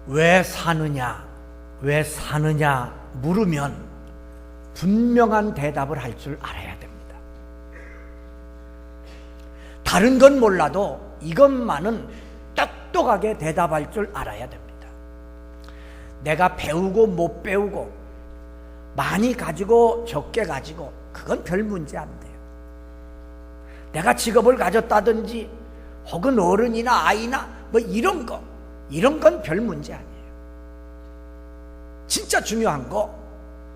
왜 사느냐, 왜 사느냐 물으면 분명한 대답을 할 줄 알아야 됩니다. 다른 건 몰라도 이것만은 똑똑하게 대답할 줄 알아야 됩니다. 내가 배우고 못 배우고 많이 가지고 적게 가지고 그건 별 문제 안 돼요. 내가 직업을 가졌다든지 혹은 어른이나 아이나 뭐 이런 건 별 문제 아니에요. 진짜 중요한 거,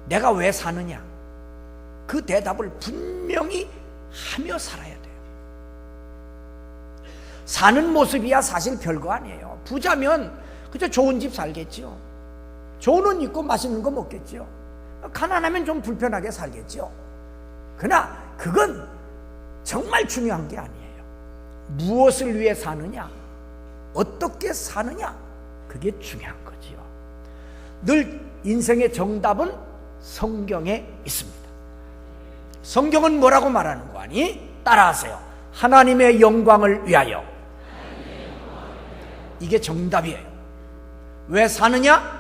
내가 왜 사느냐, 그 대답을 분명히 하며 살아야 돼요. 사는 모습이야 사실 별거 아니에요. 부자면 그저 좋은 집 살겠죠. 좋은 옷 입고 맛있는 거 먹겠죠. 가난하면 좀 불편하게 살겠죠. 그러나 그건 정말 중요한 게 아니에요. 무엇을 위해 사느냐, 어떻게 사느냐, 그게 중요한 거지요. 늘 인생의 정답은 성경에 있습니다. 성경은 뭐라고 말하는 거 아니? 따라하세요. 하나님의 영광을 위하여. 이게 정답이에요. 왜 사느냐?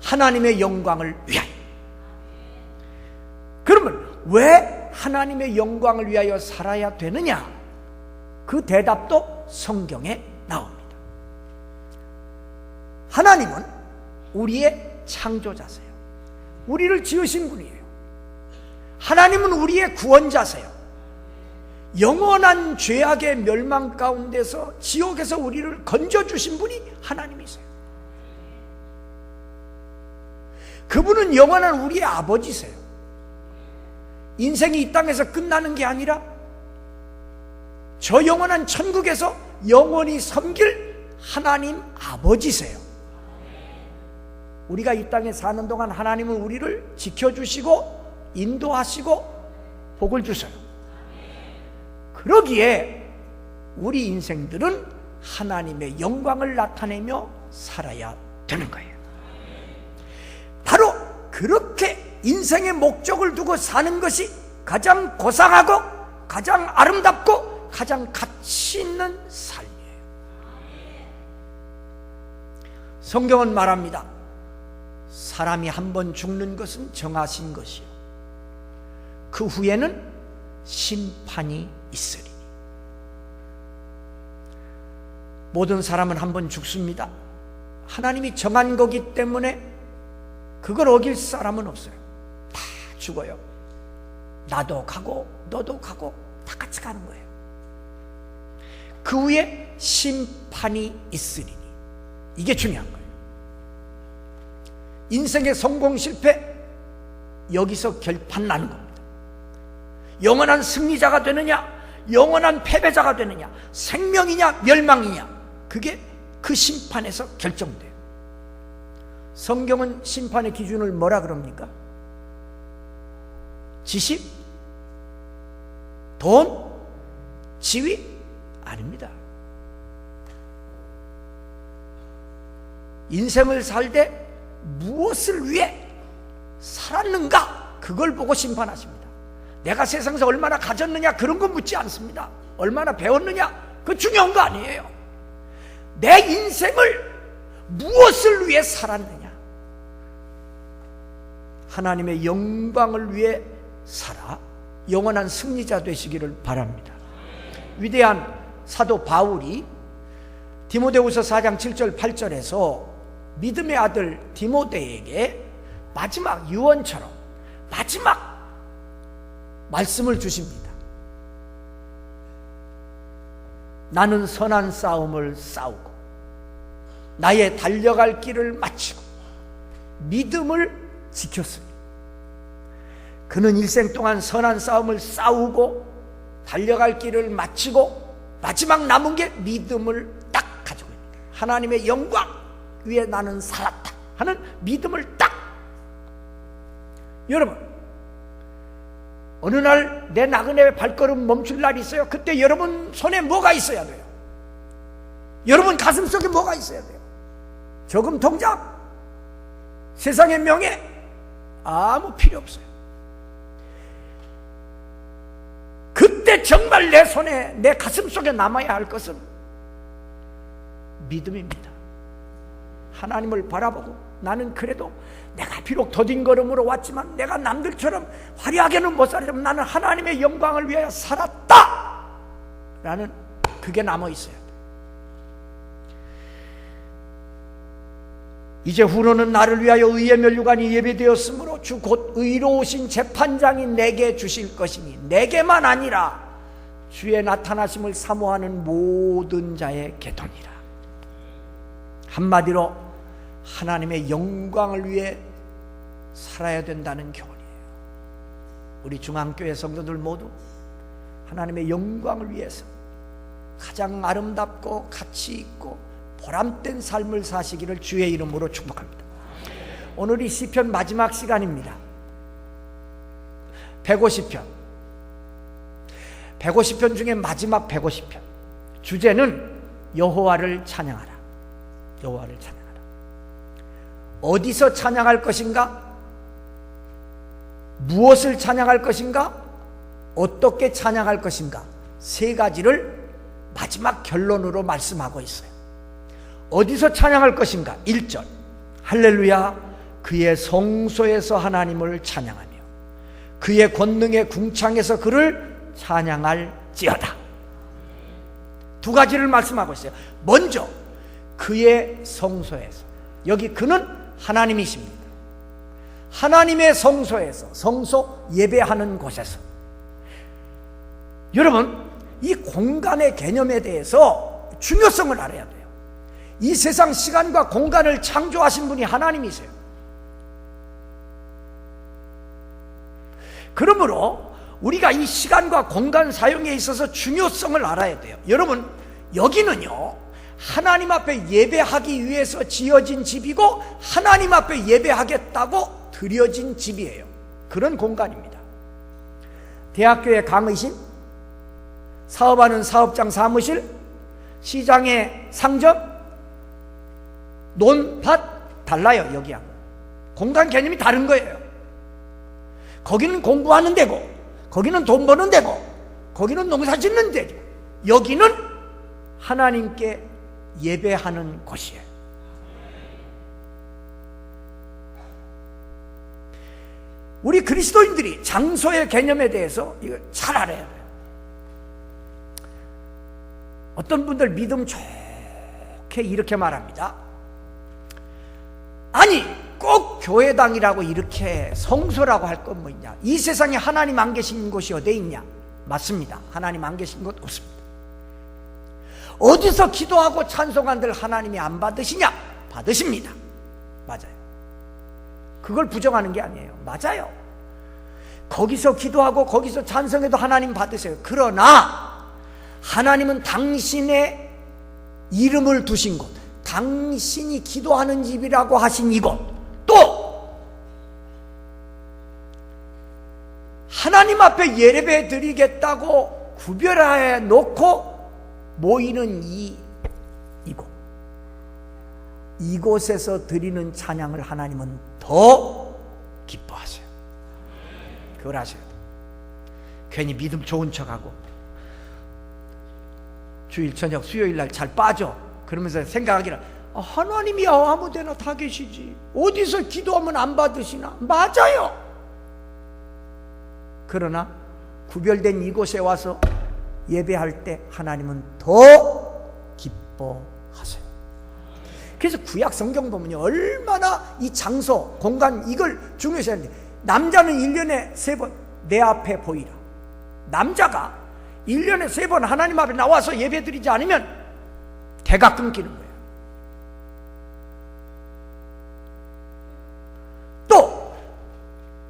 하나님의 영광을 위하여. 그러면 왜 하나님의 영광을 위하여 살아야 되느냐? 그 대답도 성경에 나옵니다. 하나님은 우리의 창조자세요. 우리를 지으신 분이에요. 하나님은 우리의 구원자세요. 영원한 죄악의 멸망 가운데서 지옥에서 우리를 건져주신 분이 하나님이세요. 그분은 영원한 우리의 아버지세요. 인생이 이 땅에서 끝나는 게 아니라 저 영원한 천국에서 영원히 섬길 하나님 아버지세요. 우리가 이 땅에 사는 동안 하나님은 우리를 지켜주시고 인도하시고 복을 주셔요. 그러기에 우리 인생들은 하나님의 영광을 나타내며 살아야 되는 거예요. 바로 그렇게 인생의 목적을 두고 사는 것이 가장 고상하고 가장 아름답고 가장 가치 있는 삶이에요. 성경은 말합니다. 사람이 한 번 죽는 것은 정하신 것이요, 그 후에는 심판이 있으리니. 모든 사람은 한 번 죽습니다. 하나님이 정한 거기 때문에 그걸 어길 사람은 없어요. 다 죽어요. 나도 가고 너도 가고 다 같이 가는 거예요. 그 후에 심판이 있으리니. 이게 중요한 거예요. 인생의 성공 실패, 여기서 결판 나는 겁니다. 영원한 승리자가 되느냐, 영원한 패배자가 되느냐, 생명이냐 멸망이냐, 그게 그 심판에서 결정돼요. 성경은 심판의 기준을 뭐라 그럽니까? 지식? 돈? 지위? 아닙니다. 인생을 살되 무엇을 위해 살았는가, 그걸 보고 심판하십니다. 내가 세상에서 얼마나 가졌느냐 그런 거 묻지 않습니다. 얼마나 배웠느냐 그거 중요한 거 아니에요. 내 인생을 무엇을 위해 살았느냐, 하나님의 영광을 위해 살아 영원한 승리자 되시기를 바랍니다. 위대한 사도 바울이 디모데후서 4장 7절 8절에서 믿음의 아들 디모데에게 마지막 유언처럼 마지막 말씀을 주십니다. 나는 선한 싸움을 싸우고 나의 달려갈 길을 마치고 믿음을 지켰으니. 그는 일생 동안 선한 싸움을 싸우고 달려갈 길을 마치고 마지막 남은 게 믿음을 딱 가지고 있습니다. 하나님의 영광 위에 나는 살았다 하는 믿음을 딱. 여러분, 어느 날 내 나그네 발걸음 멈출 날이 있어요. 그때 여러분 손에 뭐가 있어야 돼요? 여러분 가슴 속에 뭐가 있어야 돼요? 저금 통장? 세상의 명예? 아무 필요 없어요. 그때 정말 내 손에, 내 가슴 속에 남아야 할 것은 믿음입니다. 하나님을 바라보고 나는 그래도 내가 비록 더딘 걸음으로 왔지만 내가 남들처럼 화려하게는 못 살았지만 나는 하나님의 영광을 위하여 살았다 라는 그게 남아있어야 돼. 이제 후로는 나를 위하여 의의 면류관이 예배되었으므로 주 곧 의로우신 재판장이 내게 주실 것이니 내게만 아니라 주의 나타나심을 사모하는 모든 자의 개통이라. 한마디로 하나님의 영광을 위해 살아야 된다는 교훈이에요. 우리 중앙교회 성도들 모두 하나님의 영광을 위해서 가장 아름답고 가치 있고 보람된 삶을 사시기를 주의 이름으로 축복합니다. 오늘이 시편 마지막 시간입니다. 150편. 150편 중에 마지막 150편. 주제는 여호와를 찬양하라. 여호와를 찬양하라. 어디서 찬양할 것인가? 무엇을 찬양할 것인가? 어떻게 찬양할 것인가? 세 가지를 마지막 결론으로 말씀하고 있어요. 어디서 찬양할 것인가? 1절 할렐루야 그의 성소에서 하나님을 찬양하며 그의 권능의 궁창에서 그를 찬양할지어다. 두 가지를 말씀하고 있어요. 먼저 그의 성소에서, 여기 그는 하나님이십니다. 하나님의 성소에서, 성소 예배하는 곳에서. 여러분, 이 공간의 개념에 대해서 중요성을 알아야 돼요. 이 세상 시간과 공간을 창조하신 분이 하나님이세요. 그러므로 우리가 이 시간과 공간 사용에 있어서 중요성을 알아야 돼요. 여러분, 여기는요 하나님 앞에 예배하기 위해서 지어진 집이고 하나님 앞에 예배하겠다고 드려진 집이에요. 그런 공간입니다. 대학교의 강의실, 사업하는 사업장 사무실, 시장의 상점, 논밭 달라요. 여기하고 공간 개념이 다른 거예요. 거기는 공부하는 데고, 거기는 돈 버는 데고, 거기는 농사 짓는 데고, 여기는 하나님께 예배하는 곳이에요. 우리 그리스도인들이 장소의 개념에 대해서 이거 잘 알아야 돼요. 어떤 분들 믿음 좋게 이렇게 말합니다. 아니 꼭 교회당이라고 이렇게 성소라고 할 건 뭐 있냐? 이 세상에 하나님 안 계신 곳이 어디 있냐? 맞습니다. 하나님 안 계신 곳 없습니다. 어디서 기도하고 찬송한들 하나님이 안 받으시냐? 받으십니다. 맞아요. 그걸 부정하는 게 아니에요. 맞아요. 거기서 기도하고 거기서 찬송해도 하나님 받으세요. 그러나 하나님은 당신의 이름을 두신 곳, 당신이 기도하는 집이라고 하신 이곳, 또 하나님 앞에 예배 드리겠다고 구별해 놓고 모이는 이곳에서 드리는 찬양을 하나님은 더 기뻐하세요. 그걸 아셔야 돼요. 괜히 믿음 좋은 척하고 주일 저녁 수요일날 잘 빠져 그러면서 생각하기를 하나님이야 아무데나 다 계시지 어디서 기도하면 안 받으시나? 맞아요. 그러나 구별된 이곳에 와서 예배할 때 하나님은 더 기뻐하세요. 그래서 구약 성경 보면요 얼마나 이 장소, 공간 이걸 중요시 하는데, 남자는 1년에 3번 내 앞에 보이라. 남자가 1년에 3번 하나님 앞에 나와서 예배 드리지 않으면 대가 끊기는 거예요. 또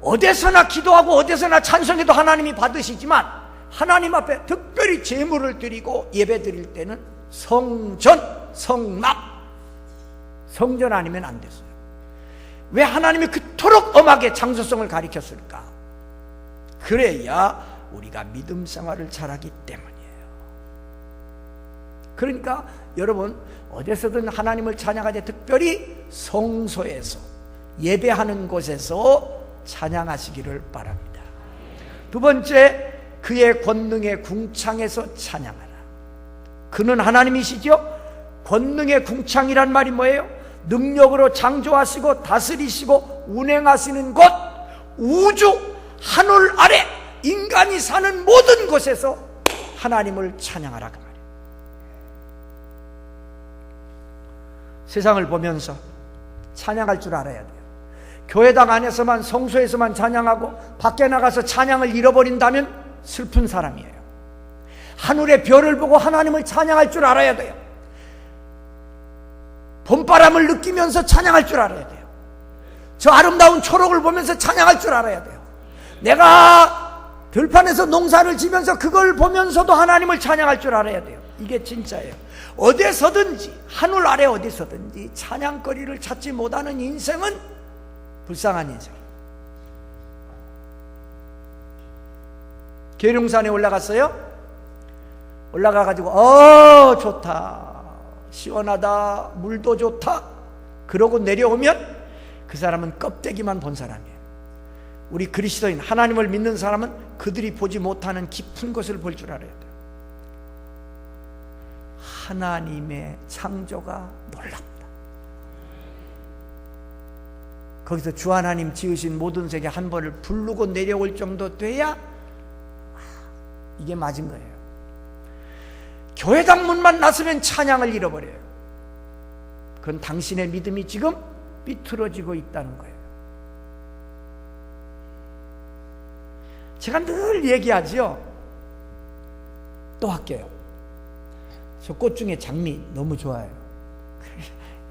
어디서나 기도하고 어디서나 찬송해도 하나님이 받으시지만 하나님 앞에 특별히 제물을 드리고 예배 드릴 때는 성전, 성막, 성전 아니면 안 됐어요. 왜 하나님이 그토록 엄하게 장소성을 가리켰을까? 그래야 우리가 믿음 생활을 잘하기 때문이에요. 그러니까 여러분 어디서든 하나님을 찬양하되 특별히 성소에서 예배하는 곳에서 찬양하시기를 바랍니다. 두 번째, 그의 권능의 궁창에서 찬양하라. 그는 하나님이시죠? 권능의 궁창이란 말이 뭐예요? 능력으로 창조하시고 다스리시고 운행하시는 곳, 우주 하늘 아래 인간이 사는 모든 곳에서 하나님을 찬양하라 그 말이에요. 세상을 보면서 찬양할 줄 알아야 돼요. 교회당 안에서만, 성소에서만 찬양하고 밖에 나가서 찬양을 잃어버린다면 슬픈 사람이에요. 하늘의 별을 보고 하나님을 찬양할 줄 알아야 돼요. 봄바람을 느끼면서 찬양할 줄 알아야 돼요. 저 아름다운 초록을 보면서 찬양할 줄 알아야 돼요. 내가 들판에서 농사를 지면서 그걸 보면서도 하나님을 찬양할 줄 알아야 돼요. 이게 진짜예요. 어디서든지, 하늘 아래 어디서든지 찬양거리를 찾지 못하는 인생은 불쌍한 인생. 계룡산에 올라갔어요. 올라가가지고 좋다, 시원하다, 물도 좋다 그러고 내려오면 그 사람은 껍데기만 본 사람이에요. 우리 그리스도인, 하나님을 믿는 사람은 그들이 보지 못하는 깊은 것을 볼 줄 알아야 돼요. 하나님의 창조가 놀랍다. 거기서 주 하나님 지으신 모든 세계 한 번을 부르고 내려올 정도 돼야 이게 맞은 거예요. 교회당 문만 나서면 찬양을 잃어버려요. 그건 당신의 믿음이 지금 삐뚤어지고 있다는 거예요. 제가 늘 얘기하지요. 또 할게요. 저 꽃 중에 장미 너무 좋아요.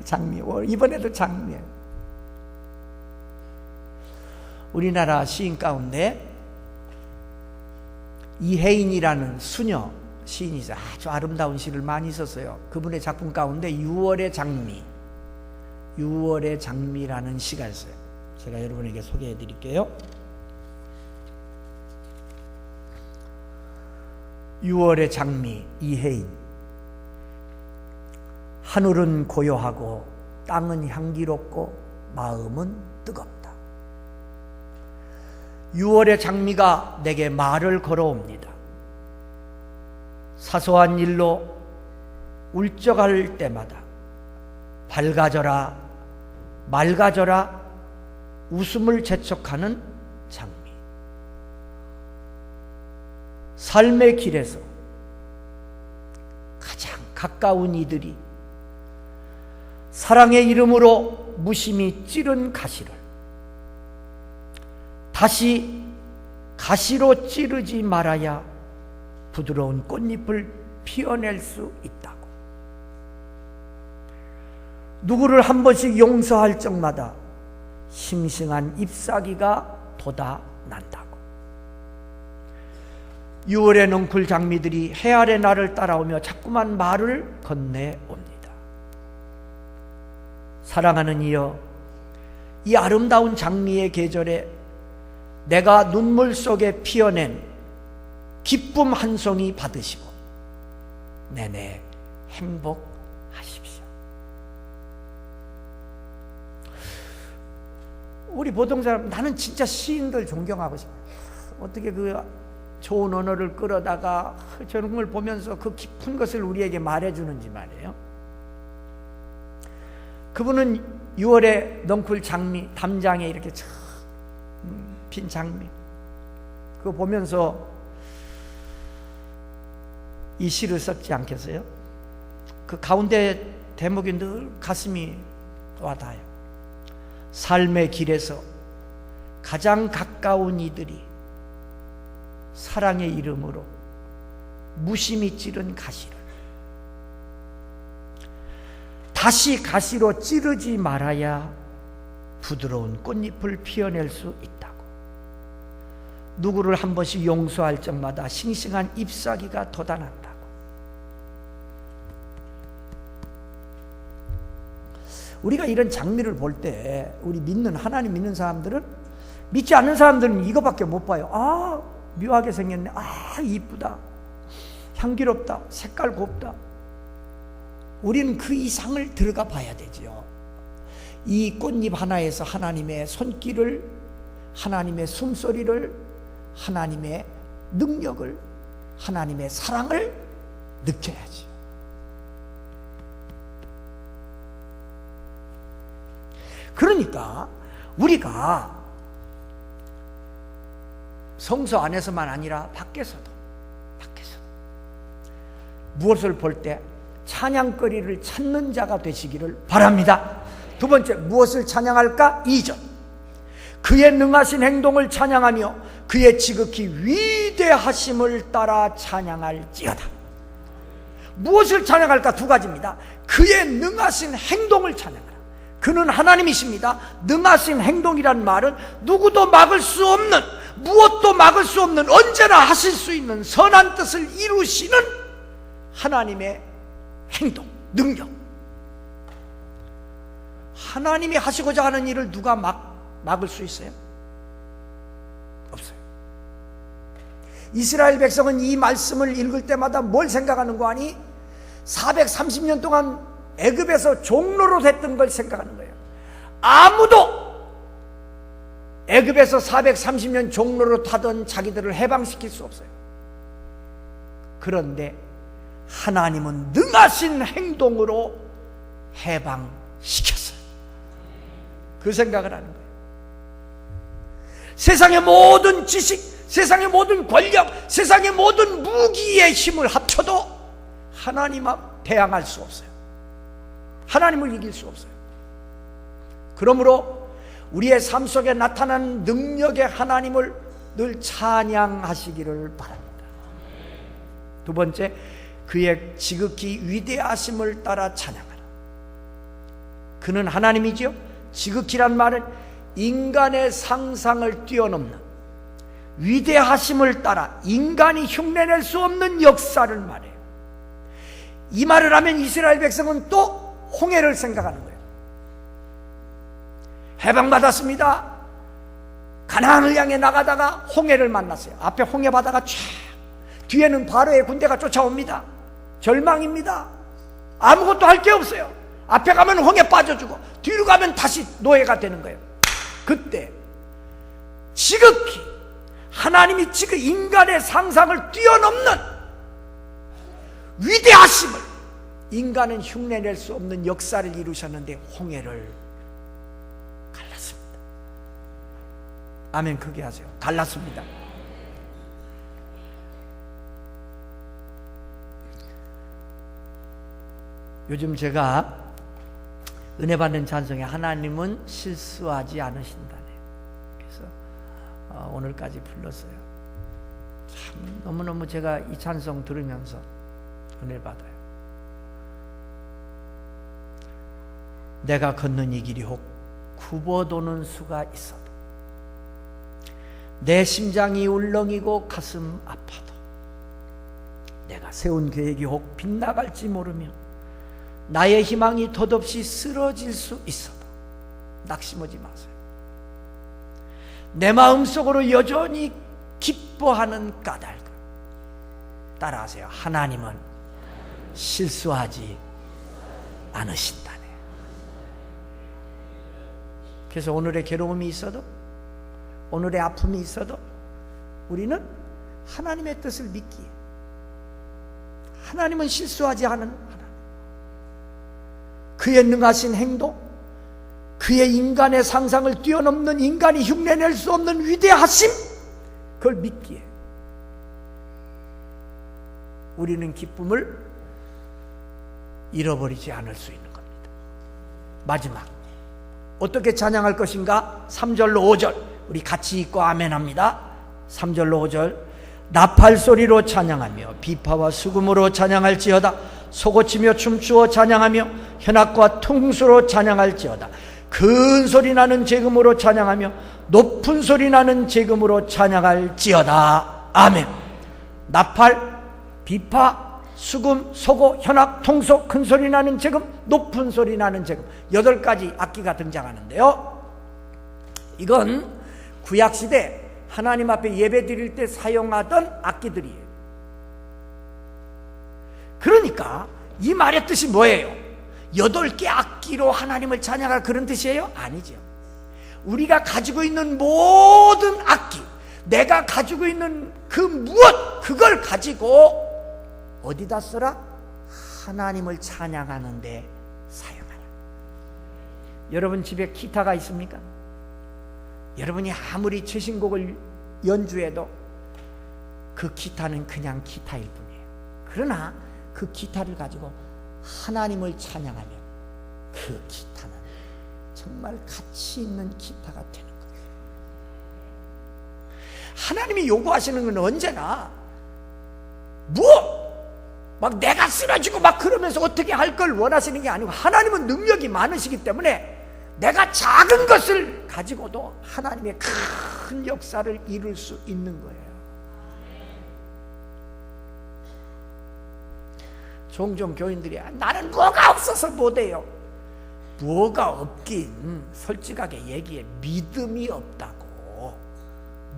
장미, 이번에도 장미예요. 우리나라 시인 가운데 이혜인이라는 수녀 시인이죠. 아주 아름다운 시를 많이 썼어요. 그분의 작품 가운데 6월의 장미, 6월의 장미라는 시가 있어요. 제가 여러분에게 소개해 드릴게요. 6월의 장미, 이혜인. 하늘은 고요하고 땅은 향기롭고 마음은 뜨겁다. 6월의 장미가 내게 말을 걸어옵니다. 사소한 일로 울적할 때마다 밝아져라, 맑아져라 웃음을 재촉하는 장미. 삶의 길에서 가장 가까운 이들이 사랑의 이름으로 무심히 찌른 가시를 다시 가시로 찌르지 말아야 부드러운 꽃잎을 피워낼 수 있다고. 누구를 한 번씩 용서할 적마다 싱싱한 잎사귀가 돋아난다고. 6월의 넝쿨 장미들이 해 아래 나를 따라오며 자꾸만 말을 건네옵니다. 사랑하는 이여, 이 아름다운 장미의 계절에 내가 눈물 속에 피어낸 기쁨 한 송이 받으시고 내내 행복하십시오. 우리 보통 사람, 나는 진짜 시인들 존경하고 싶어요. 어떻게 그 좋은 언어를 끌어다가 저런 걸 보면서 그 깊은 것을 우리에게 말해주는지 말이에요. 그분은 6월의 넝쿨 장미 담장에 이렇게 핀 장미, 그거 보면서 이 시를 썼지 않겠어요? 그 가운데 대목이 늘 가슴이 와닿아요. 삶의 길에서 가장 가까운 이들이 사랑의 이름으로 무심히 찌른 가시를 다시 가시로 찌르지 말아야 부드러운 꽃잎을 피워낼 수 있다고. 누구를 한 번씩 용서할 적마다 싱싱한 잎사귀가 돋아난다고. 우리가 이런 장미를 볼 때 우리 믿는, 하나님 믿는 사람들은, 믿지 않는 사람들은 이거밖에 못 봐요. 아, 묘하게 생겼네. 아, 이쁘다. 향기롭다. 색깔 곱다. 우리는 그 이상을 들어가 봐야 되죠. 이 꽃잎 하나에서 하나님의 손길을, 하나님의 숨소리를, 하나님의 능력을, 하나님의 사랑을 느껴야지. 그러니까 우리가 성소 안에서만 아니라 밖에서도 무엇을 볼 때 찬양거리를 찾는 자가 되시기를 바랍니다. 두 번째, 무엇을 찬양할까? 2절, 그의 능하신 행동을 찬양하며 그의 지극히 위대하심을 따라 찬양할지어다. 무엇을 찬양할까? 두 가지입니다. 그의 능하신 행동을 찬양하라. 그는 하나님이십니다. 능하신 행동이란 말은 누구도 막을 수 없는, 무엇도 막을 수 없는, 언제나 하실 수 있는 선한 뜻을 이루시는 하나님의 행동, 능력. 하나님이 하시고자 하는 일을 누가 막을 수 있어요? 없어요. 이스라엘 백성은 이 말씀을 읽을 때마다 뭘 생각하는 거 아니? 430년 동안 애굽에서 종로로 됐던 걸 생각하는 거예요. 아무도 애굽에서 430년 종로로 타던 자기들을 해방시킬 수 없어요. 그런데 하나님은 능하신 행동으로 해방시켰어요. 그 생각을 하는 거예요. 세상의 모든 지식, 세상의 모든 권력, 세상의 모든 무기의 힘을 합쳐도 하나님 앞 대항할 수 없어요. 하나님을 이길 수 없어요. 그러므로 우리의 삶 속에 나타나는 능력의 하나님을 늘 찬양하시기를 바랍니다. 두 번째, 그의 지극히 위대하심을 따라 찬양하라. 그는 하나님이지요. 지극히란 말은 인간의 상상을 뛰어넘는 위대하심을 따라 인간이 흉내낼 수 없는 역사를 말해요. 이 말을 하면 이스라엘 백성은 또 홍해를 생각하는 거예요. 해방받았습니다. 가나안을 향해 나가다가 홍해를 만났어요. 앞에 홍해 바다가 쫙, 뒤에는 바로의 군대가 쫓아옵니다. 절망입니다. 아무것도 할 게 없어요. 앞에 가면 홍해 빠져주고 뒤로 가면 다시 노예가 되는 거예요. 그때 지극히 하나님이 지금 인간의 상상을 뛰어넘는 위대하심을, 인간은 흉내낼 수 없는 역사를 이루셨는데 홍해를 갈랐습니다. 아멘. 크게 하세요. 갈랐습니다. 요즘 제가 은혜 받는 찬송에 하나님은 실수하지 않으신다네. 그래서 오늘까지 불렀어요. 참 너무너무 제가 이 찬송 들으면서 은혜 받아요. 내가 걷는 이 길이 혹 굽어도는 수가 있어도, 내 심장이 울렁이고 가슴 아파도, 내가 세운 계획이 혹 빗나갈지 모르며 나의 희망이 덧없이 쓰러질 수 있어도 낙심하지 마세요. 내 마음속으로 여전히 기뻐하는 까닭, 따라하세요. 하나님은 실수하지 않으신다네. 그래서 오늘의 괴로움이 있어도, 오늘의 아픔이 있어도 우리는 하나님의 뜻을 믿기에, 하나님은 실수하지 않은 하나님, 그의 능하신 행동, 그의 인간의 상상을 뛰어넘는, 인간이 흉내낼 수 없는 위대하심, 그걸 믿기에 우리는 기쁨을 잃어버리지 않을 수 있는 겁니다. 마지막, 어떻게 찬양할 것인가? 3절로 5절 우리 같이 읽고 아멘합니다. 3절로 5절, 나팔소리로 찬양하며 비파와 수금으로 찬양할지어다. 소고치며 춤추어 찬양하며 현악과 퉁수로 찬양할지어다. 큰 소리 나는 재금으로 찬양하며 높은 소리 나는 재금으로 찬양할지어다. 아멘. 나팔, 비파, 수금, 소고, 현악, 통소, 큰 소리 나는 재금, 높은 소리 나는 재금, 8가지 악기가 등장하는데요, 이건 구약시대 하나님 앞에 예배 드릴 때 사용하던 악기들이에요. 그러니까 이 말의 뜻이 뭐예요? 8개 악기로 하나님을 찬양할 그런 뜻이에요? 아니죠. 우리가 가지고 있는 모든 악기, 내가 가지고 있는 그 무엇, 그걸 가지고 어디다 써라? 하나님을 찬양하는 데 사용하라. 여러분 집에 기타가 있습니까? 여러분이 아무리 최신곡을 연주해도 그 기타는 그냥 기타일 뿐이에요. 그러나 그 기타를 가지고 하나님을 찬양하면 그 기타는 정말 가치 있는 기타가 되는 거예요. 하나님이 요구하시는 건 언제나 막 내가 쓰러지고 막 그러면서 어떻게 할 걸 원하시는 게 아니고, 하나님은 능력이 많으시기 때문에 내가 작은 것을 가지고도 하나님의 큰 역사를 이룰 수 있는 거예요. 종종 교인들이 나는 뭐가 없어서 못해요. 뭐가 없긴 솔직하게 얘기해, 믿음이 없다고.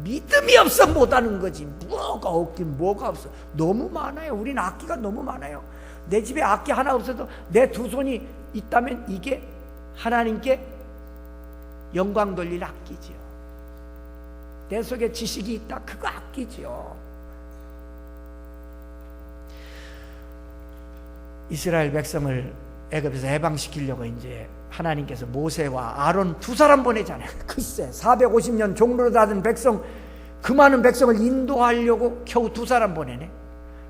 믿음이 없어 못하는 거지. 뭐가 없긴 뭐가 없어. 너무 많아요. 우리는 악기가 너무 많아요. 내 집에 악기 하나 없어도 내 두 손이 있다면 이게 하나님께 영광 돌릴 악기지요. 내 속에 지식이 있다, 그거 악기지요. 이스라엘 백성을 애굽에서 해방시키려고 이제 하나님께서 모세와 아론 두 사람 보내잖아요. 글쎄 450년 종로로 닫은 백성, 그 많은 백성을 인도하려고 겨우 두 사람 보내네.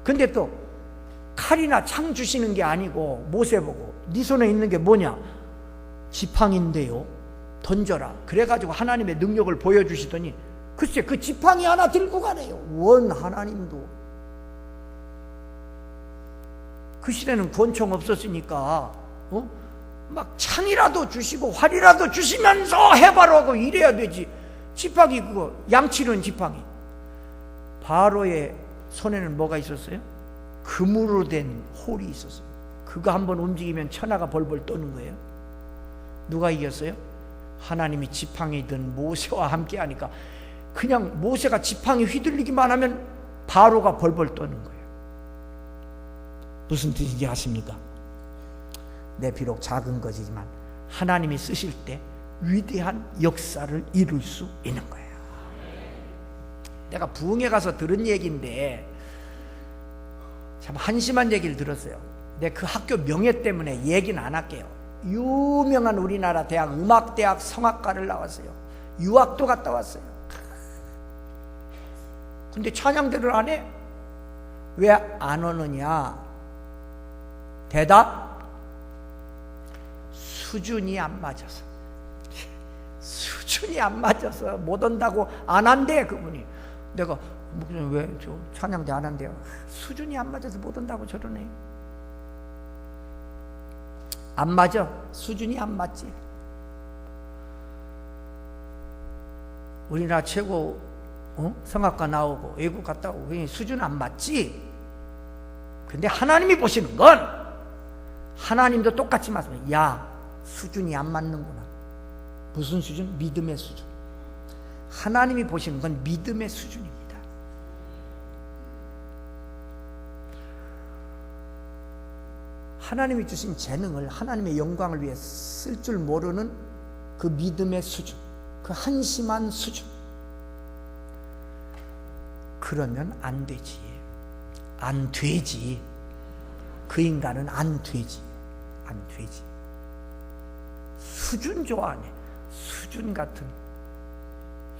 근데 또 칼이나 창 주시는 게 아니고 모세 보고 네 손에 있는 게 뭐냐? 지팡인데요, 던져라. 그래가지고 하나님의 능력을 보여주시더니 글쎄 그 지팡이 하나 들고 가네요. 원 하나님도. 그 시대는 권총 없었으니까 막 창이라도 주시고 활이라도 주시면서 해바로 하고 이래야 되지. 지팡이 그거 양치는 지팡이. 바로의 손에는 뭐가 있었어요? 금으로 된 홀이 있었어요. 그거 한번 움직이면 천하가 벌벌 떠는 거예요. 누가 이겼어요? 하나님이 지팡이 든 모세와 함께 하니까 그냥 모세가 지팡이 휘둘리기만 하면 바로가 벌벌 떠는 거예요. 무슨 뜻인지 아십니까? 내 비록 작은 것이지만 하나님이 쓰실 때 위대한 역사를 이룰 수 있는 거예요. 내가 부흥회 가서 들은 얘기인데 참 한심한 얘기를 들었어요. 내 그 학교 명예 때문에 얘기는 안 할게요. 유명한 우리나라 대학 음악대학 성악과를 나왔어요. 유학도 갔다 왔어요. 근데 찬양대를 안 해? 왜 안 오느냐? 대답, 수준이 안 맞아서. 수준이 안 맞아서 못 온다고 안 한대. 그분이. 내가 왜 저 찬양대 안 한대요? 수준이 안 맞아서 못 온다고 저러네. 안 맞아. 수준이 안 맞지. 우리나라 최고 성악가 나오고 외국 갔다 오고 수준 안 맞지. 근데 하나님이 보시는 건 하나님도 똑같이 말씀해요. 야, 수준이 안 맞는구나. 무슨 수준? 믿음의 수준. 하나님이 보시는 건 믿음의 수준입니다. 하나님이 주신 재능을 하나님의 영광을 위해 쓸 줄 모르는 그 믿음의 수준, 그 한심한 수준. 그러면 안 되지. 안 되지. 그 인간은 안 되지. 안 되지. 수준 좋아하네. 수준 같은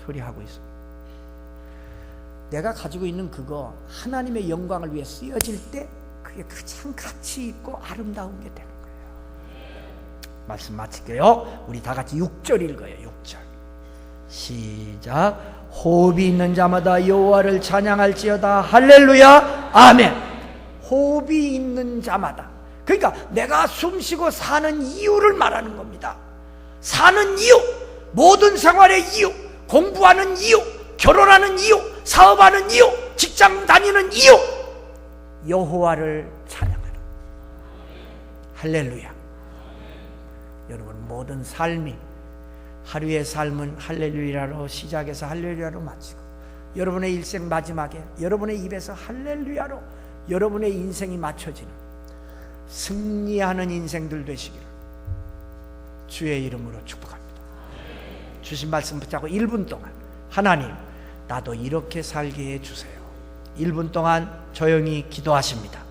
소리 하고 있어. 내가 가지고 있는 그거 하나님의 영광을 위해 쓰여질 때 그게 가장 가치 있고 아름다운 게 되는 거예요. 말씀 마칠게요. 우리 다 같이 6절 읽어요. 6절 시작. 호흡이 있는 자마다 여호와를 찬양할지어다. 할렐루야. 아멘. 호흡이 있는 자마다, 그러니까 내가 숨쉬고 사는 이유를 말하는 겁니다. 사는 이유, 모든 생활의 이유, 공부하는 이유, 결혼하는 이유, 사업하는 이유, 직장 다니는 이유, 여호와를 찬양하라. 할렐루야. 여러분 모든 삶이, 하루의 삶은 할렐루야로 시작해서 할렐루야로 마치고, 여러분의 일생 마지막에 여러분의 입에서 할렐루야로 여러분의 인생이 맞춰지는 승리하는 인생들 되시기를 주의 이름으로 축복합니다. 주신 말씀 붙잡고 1분 동안 하나님, 나도 이렇게 살게 해주세요. 1분 동안 조용히 기도하십니다.